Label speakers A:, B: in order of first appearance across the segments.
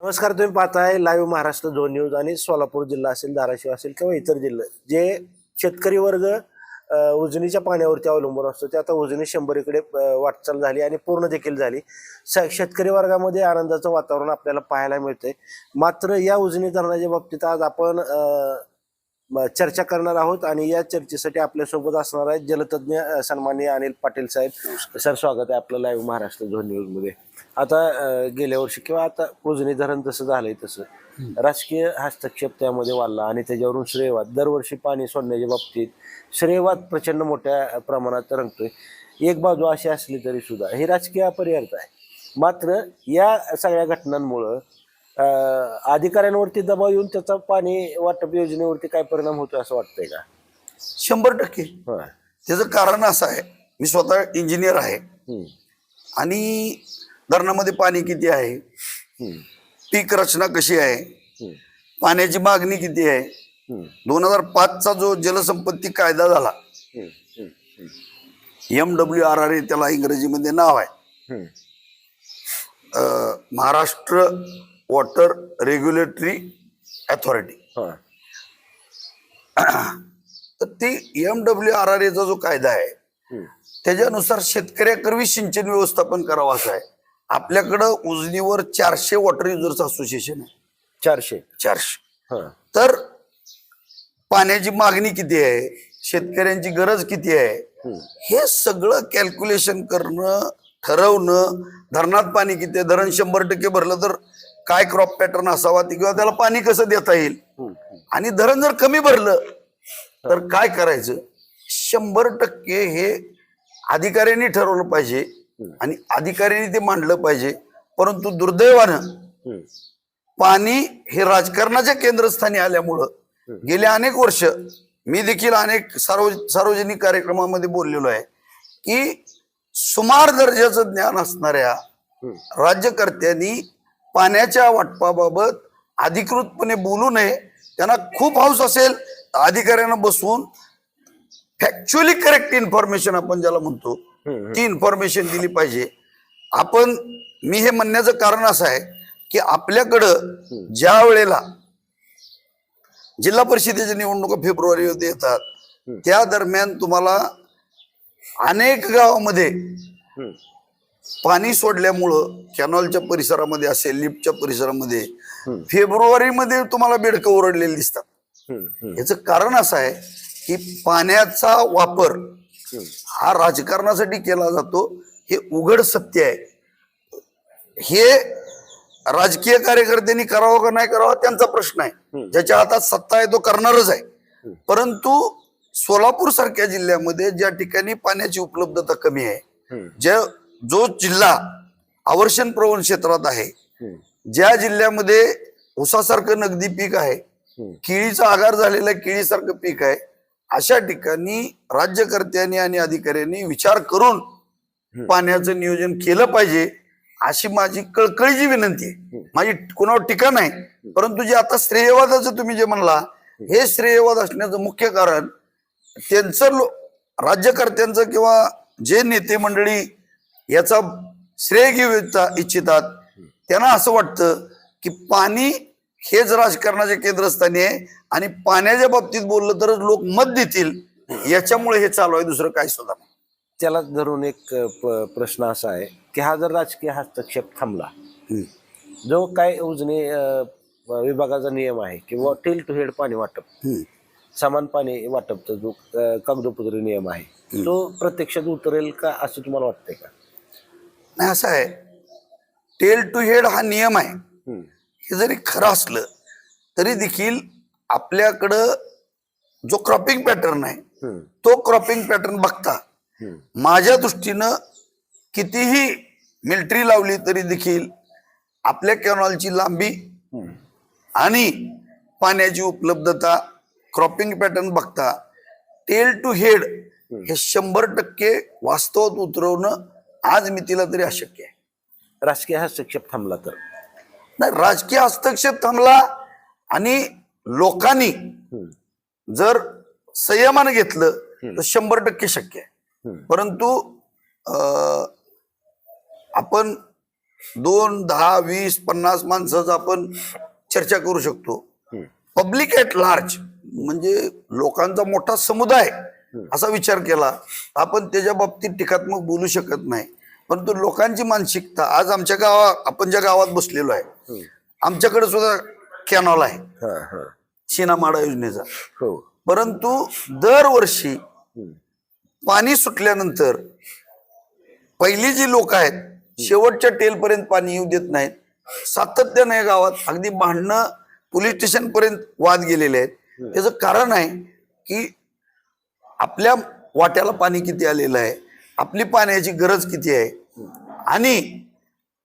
A: नमस्कार. तुम्ही पाहताय लाईव्ह महाराष्ट्र झोन न्यूज. आणि सोलापूर जिल्हा असेल, धाराशिव असेल किंवा इतर जिल्हे जे शेतकरी वर्ग उजनीच्या पाण्यावरती अवलंबून असतो, ते आता उजनी 100कडे वाटचाल झाली आणि पूर्ण देखील झाली. शेतकरी वर्गामध्ये आनंदाचं वातावरण आपल्याला पाहायला मिळतंय. मात्र या उजनी धरणाच्या बाबतीत आज आपण चर्चा करणार आहोत आणि या चर्चेसाठी आपल्यासोबत असणार आहेत जलतज्ञ सन्माननीय अनिल पाटील साहेब. सर, स्वागत आहे आपलं लाईव्ह महाराष्ट्र झोन न्यूज मध्ये. आता गेल्या वर्षी किंवा आता उजनी धरण जसं झालंय तसं राजकीय हस्तक्षेप त्यामध्ये वाढला आणि त्याच्यावरून श्रेयवाद दरवर्षी पाणी सोडण्याच्या बाबतीत श्रेयवाद प्रचंड मोठ्या प्रमाणात रंगतोय. एक बाजू अशी असली तरी सुद्धा हे राजकीय अपरिहार्य आहे. मात्र या सगळ्या घटनांमुळं अधिकाऱ्यांवरती दबाव येऊन त्याचा पाणी वाटप योजनेवरती काय परिणाम होतो असं वाटतंय का?
B: 100%. त्याचं कारण असं आहे, मी स्वतः इंजिनियर आहे आणि धरणामध्ये पाणी किती आहे, पीक रचना कशी आहे, पाण्याची मागणी किती आहे. 2005चा जो जलसंपत्ती कायदा झाला, MWRRA त्याला इंग्रजीमध्ये नाव आहे, महाराष्ट्र वॉटर रेग्युलेटरी अथॉरिटी. तर ती MWRRAचा जो कायदा आहे त्याच्यानुसार शेतकऱ्याकरवी सिंचन व्यवस्थापन करावं असं आहे. आपल्याकडं उजनीवर 400 वॉटर युजर्स असोसिएशन आहे. 400. तर पाण्याची मागणी किती आहे, शेतकऱ्यांची गरज किती आहे, हे सगळं कॅल्क्युलेशन करणं, ठरवणं. धरणात पाणी किती आहे, धरण 100% भरलं तर काय क्रॉप पॅटर्न असावा किंवा त्याला पाणी कसं देता येईल, आणि धरण जर कमी भरलं तर काय करायचं. 100% हे अधिकाऱ्यांनी ठरवलं पाहिजे आणि अधिकाऱ्यांनी ते मांडलं पाहिजे. परंतु दुर्दैवानं पाणी हे राजकारणाच्या केंद्रस्थानी आल्यामुळं गेले अनेक वर्ष मी देखील अनेक सार्वजनिक कार्यक्रमामध्ये बोललेलो आहे की सुमार दर्जाचं ज्ञान असणाऱ्या राज्यकर्त्यांनी पाण्याच्या वाटपाबाबत अधिकृतपणे बोलू नये. त्यांना खूप हौस असेल तर अधिकाऱ्यांना बसवून फॅक्च्युअली करेक्ट इन्फॉर्मेशन आपण ज्याला म्हणतो ती इन्फॉर्मेशन दिली पाहिजे. मी हे म्हणण्याचं कारण असं आहे की आपल्याकडं ज्या वेळेला जिल्हा परिषदेच्या निवडणुका फेब्रुवारीमध्ये येतात, त्या दरम्यान तुम्हाला अनेक गावामध्ये पाणी सोडल्यामुळं कॅनॉलच्या परिसरामध्ये असेल, लिफ्टच्या परिसरामध्ये फेब्रुवारीमध्ये तुम्हाला बेडकं ओरडलेली दिसतात. याचं कारण असं आहे की पाण्याचा वापर हा राजकारणासाठी केला जातो. हे उघड सत्य आहे. हे राजकीय कार्यकर्त्यांनी करावं का नाही करावं त्यांचा प्रश्न आहे. ज्याच्या हातात सत्ता आहे तो करणारच आहे. परंतु सोलापूर सारख्या जिल्ह्यामध्ये ज्या ठिकाणी पाण्याची उपलब्धता कमी आहे, जो जिल्हा अवर्षण प्रवण क्षेत्रात आहे, ज्या जिल्ह्यामध्ये ऊसासारखं नगदी पीक आहे, केळीचा आगार झालेला केळीसारखं पीक आहे, अशा ठिकाणी राज्यकर्त्यांनी आणि अधिकाऱ्यांनी विचार करून पाण्याचं नियोजन केलं पाहिजे, अशी माझी कळकळीची विनंती आहे. माझी कोणावर टीका नाही, परंतु जे आता श्रेयवादाचं तुम्ही जे म्हणला, हे श्रेयवाद असण्याचं मुख्य कारण त्यांचं राज्यकर्त्यांचं किंवा जे नेते मंडळी याचा श्रेय घेऊ इच्छितात, त्यांना असं वाटतं की पाणी हेच राजकारणाच्या केंद्रस्थानी आहे आणि पाण्याच्या बाबतीत बोललं तर लोक मत देतील, याच्यामुळे हे चालू आहे, दुसरं काही सुद्धा नाही.
A: त्याला धरून एक प्रश्न असा आहे की हा जर राजकीय हस्तक्षेप थांबला, जो काय उजनी विभागाचा नियम आहे किंवा टेल टू हेड पाणी वाटप, समान पाणी वाटपचा जो कागदोपत्री नियम आहे, तो प्रत्यक्षात उतरेल का असं तुम्हाला वाटतंय का?
B: नाही, असं आहे, टेल टू हेड हा नियम आहे. हे जरी खरं असलं तरी देखील आपल्याकडं जो क्रॉपिंग पॅटर्न आहे, तो क्रॉपिंग पॅटर्न बघता माझ्या दृष्टीनं कितीही मिलिटरी लावली तरी देखील आपल्या कॅनॉलची लांबी आणि पाण्याची उपलब्धता, क्रॉपिंग पॅटर्न बघता टेल टू हेड हे 100% वास्तवात उतरवणं आज मितीला तरी अशक्य आहे.
A: राजकीय हस्तक्षेप थांबला तर
B: नाही, राजकीय हस्तक्षेप थांबला आणि लोकांनी जर संयमानं घेतलं तर 100% शक्य आहे. परंतु आपण 2, 10, 20, 50 माणसाचं आपण चर्चा करू शकतो. पब्लिक ऍट लार्ज म्हणजे लोकांचा मोठा समुदाय असा विचार केला आपण त्याच्या बाबतीत टीकात्मक बोलू शकत नाही. परंतु लोकांची मानसिकता आज आमच्या आपण ज्या गावात बसलेलो आहे आमच्याकडे सुद्धा कॅनॉल आहे शिनामाडा योजनेचा. परंतु दरवर्षी पाणी सुटल्यानंतर पहिली जी लोक आहेत शेवटच्या टेलपर्यंत पाणी येऊ देत नाहीत. सातत्याने या गावात अगदी भांडणं पोलीस स्टेशन पर्यंत वाद गेलेले आहेत. त्याचं कारण आहे की आपल्या वाट्याला पाणी किती आलेलं आहे, आपली पाण्याची गरज किती आहे आणि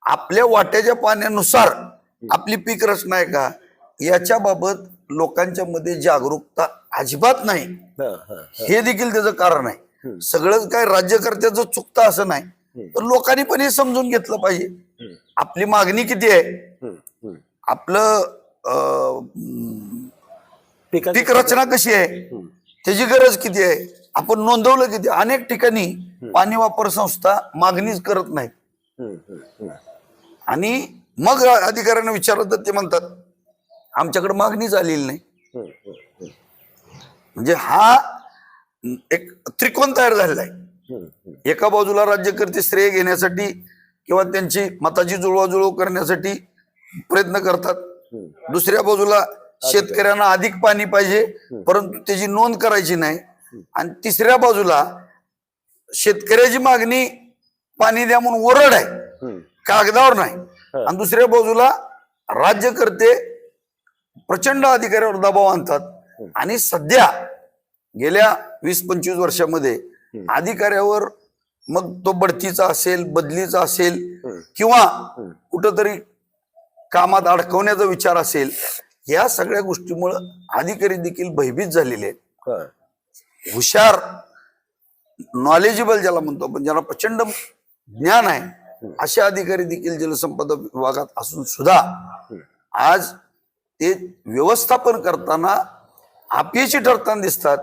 B: आपल्या वाट्याच्या पाण्यानुसार आपली पीक रचना आहे का याच्या बाबत लोकांच्या मध्ये जागरूकता अजिबात नाही. हे देखील त्याचं कारण आहे. सगळं काय राज्यकर्त्याचं चुकतं असं नाही, पण लोकांनी पण हे समजून घेतलं पाहिजे आपली मागणी किती आहे, आपलं पीक रचना कशी आहे, त्याची गरज किती आहे, आपण नोंदवलं किती. अनेक ठिकाणी पाणी वापर संस्था मागणीच करत नाहीत आणि मग अधिकाऱ्यांना विचारलं तर ते म्हणतात आमच्याकडे मागणीच आलेली नाही. म्हणजे हा एक त्रिकोण तयार झालेला आहे. एका बाजूला राज्यकर्ते श्रेय घेण्यासाठी किंवा त्यांची मताची जुळवाजुळव करण्यासाठी प्रयत्न करतात, दुसऱ्या बाजूला शेतकऱ्यांना अधिक पाणी पाहिजे परंतु त्याची नोंद करायची नाही, आणि तिसऱ्या बाजूला शेतकऱ्याची मागणी पाणी द्या म्हणून ओरड आहे कागदावर नाही, आणि दुसऱ्या बाजूला राज्यकर्ते प्रचंड अधिकाऱ्यावर दबाव आणतात. आणि सध्या गेल्या 20-25 वर्षामध्ये अधिकाऱ्यावर मग तो बढतीचा असेल, बदलीचा असेल किंवा कुठंतरी कामात अडकवण्याचा विचार असेल, या सगळ्या गोष्टीमुळे अधिकारी देखील भयभीत झालेले आहेत. हुशार नॉलेजेबल ज्याला म्हणतो आपण, ज्याला प्रचंड ज्ञान आहे असे अधिकारी देखील जलसंपदा विभागात असून सुद्धा आज ते व्यवस्थापन करताना अपयशी ठरताना दिसतात.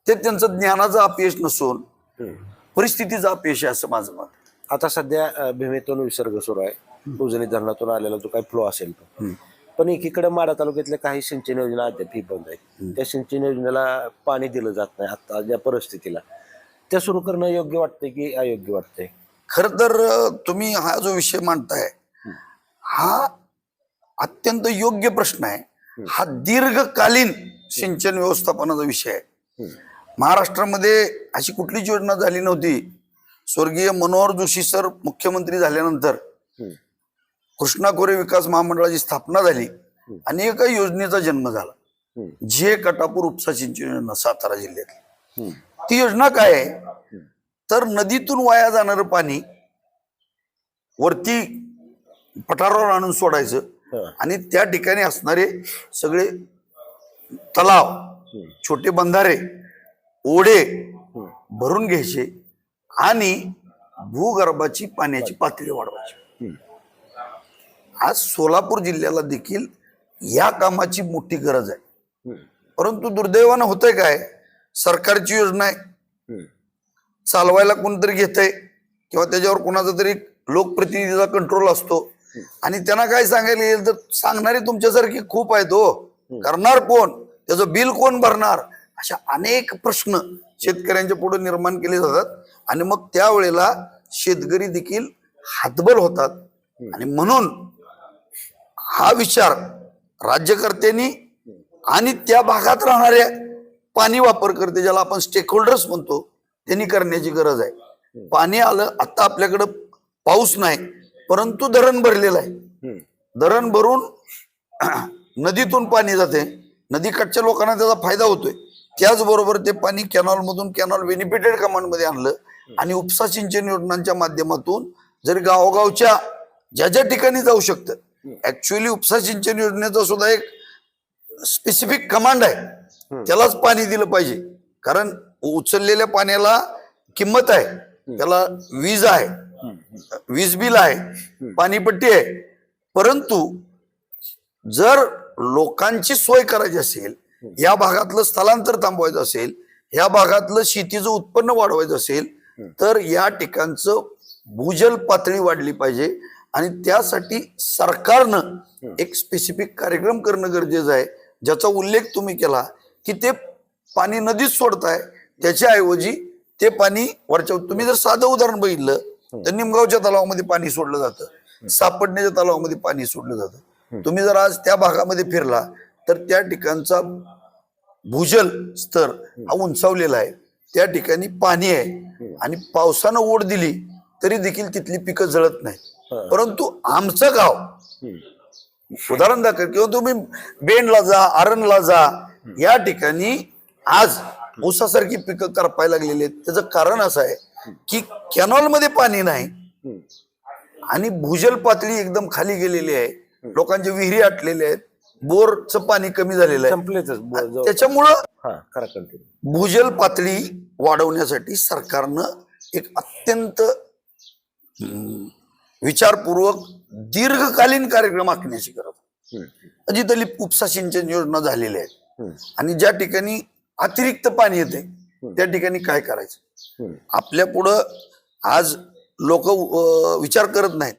B: ते त्यांचं ज्ञानाचं अपयश नसून परिस्थितीचं अपयश आहे असं माझं मत.
A: आता सध्या भीमेतून विसर्ग सुरू आहे, उजनी धरणातून आलेला जो काही फ्लो असेल तो, पण एकीकडे माढा तालुक्यातल्या काही सिंचन योजना अद्याप बंद आहेत. त्या सिंचन योजनेला पाणी दिलं जात नाही आता ज्या परिस्थितीला, त्या सुरू करणं योग्य वाटतंय की अयोग्य वाटतंय?
B: खर तर तुम्ही हा जो विषय मांडताय हा अत्यंत योग्य प्रश्न आहे. हा दीर्घकालीन सिंचन व्यवस्थापनाचा विषय आहे. महाराष्ट्रामध्ये अशी कुठलीच योजना झाली नव्हती. स्वर्गीय मनोहर जोशी सर मुख्यमंत्री झाल्यानंतर कृष्णा खोरे विकास महामंडळाची स्थापना झाली, अनेक योजनेचा जन्म झाला. जे कटापूर उपसा सिंचन योजना सातारा जिल्ह्यात, ती योजना काय आहे तर नदीतून वाया जाणारं पाणी वरती पठारावर आणून सोडायचं आणि त्या ठिकाणी असणारे सगळे तलाव, छोटे बंधारे, ओढे भरून घ्यायचे आणि भूगर्भाची पाण्याची पातळी वाढवायची. आज सोलापूर जिल्ह्याला देखील या कामाची मोठी गरज आहे. परंतु दुर्दैवानं होतंय काय, सरकारची योजना आहे, चालवायला कोणतरी घेतंय किंवा त्याच्यावर कोणाचा तरी लोकप्रतिनिधीचा कंट्रोल असतो आणि त्यांना काय सांगायला येईल तर सांगणारे तुमच्यासारखे खूप आहेत. हो, करणार कोण, त्याचं बिल कोण भरणार, अशा अनेक प्रश्न शेतकऱ्यांच्या पुढे निर्माण केले जातात आणि मग त्यावेळेला शेतकरी देखील हातबल होतात. आणि म्हणून हा विचार राज्यकर्त्यांनी आणि त्या भागात राहणाऱ्या पाणी वापरकर्ते, ज्याला आपण स्टेक होल्डर्स म्हणतो, त्यांनी करण्याची गरज आहे. पाणी आलं, आता आपल्याकडं पाऊस नाही परंतु धरण भरलेलं आहे. धरण भरून नदीतून पाणी जाते, नदीकाठच्या लोकांना त्याचा फायदा होतोय. त्याचबरोबर ते पाणी कॅनॉल मधून, कॅनॉल बेनिफिटेड कमांड मध्ये आणलं आणि उपसा सिंचन योजनांच्या माध्यमातून जर गावोगावच्या ज्या ज्या ठिकाणी जाऊ शकतं. ऍक्च्युअली उपसा सिंचन योजनेचा सुद्धा एक स्पेसिफिक कमांड आहे, त्यालाच पाणी दिलं पाहिजे. कारण उचललेल्या पाण्याला किंमत आहे, त्याला वीज आहे, वीज बिल आहे, पाणीपट्टी आहे. परंतु जर लोकांची सोय करायची असेल, या भागातलं स्थलांतर थांबवायचं असेल, या भागातलं शेतीचं उत्पन्न वाढवायचं असेल, तर या ठिकाणचं भूजल पातळी वाढली पाहिजे आणि त्यासाठी सरकारनं एक स्पेसिफिक कार्यक्रम करणं गरजेचं आहे, ज्याचा उल्लेख तुम्ही केला की ते पाणी नदीत सोडताय, त्याच्याऐवजी ते पाणी वरच्या, तुम्ही जर साधं उदाहरण बघितलं तर निमगावच्या तलावामध्ये पाणी सोडलं जातं, सापडण्याच्या तलावामध्ये पाणी सोडलं जातं. तुम्ही जर आज त्या भागामध्ये फिरला तर त्या ठिकाणचा भूजल स्तर हा उंचावलेला आहे, त्या ठिकाणी पाणी आहे आणि पावसानं ओढ दिली तरी देखील तिथली पिकं जळत नाही. परंतु आमचं गाव उदाहरण दाखल, किंवा तुम्ही बेंडला जा, आरणला जा, या ठिकाणी आज ऊसासारखी पिकं करपायला लागलेली आहेत. त्याचं कारण असं आहे की कॅनॉल मध्ये पाणी नाही आणि भूजल पातळी एकदम खाली गेलेली आहे, लोकांचे विहिरी आटलेले आहेत, बोरचं पाणी कमी झालेलं आहे.
A: संपलेच
B: त्याच्यामुळं भूजल पातळी वाढवण्यासाठी सरकारनं एक अत्यंत विचारपूर्वक दीर्घकालीन कार्यक्रम आखण्याची गरज आहे. जिथली उपसा सिंचन योजना झालेल्या आहेत आणि ज्या ठिकाणी अतिरिक्त पाणी येते त्या ठिकाणी काय करायचं. आपल्या पुढं आज लोक विचार करत नाहीत.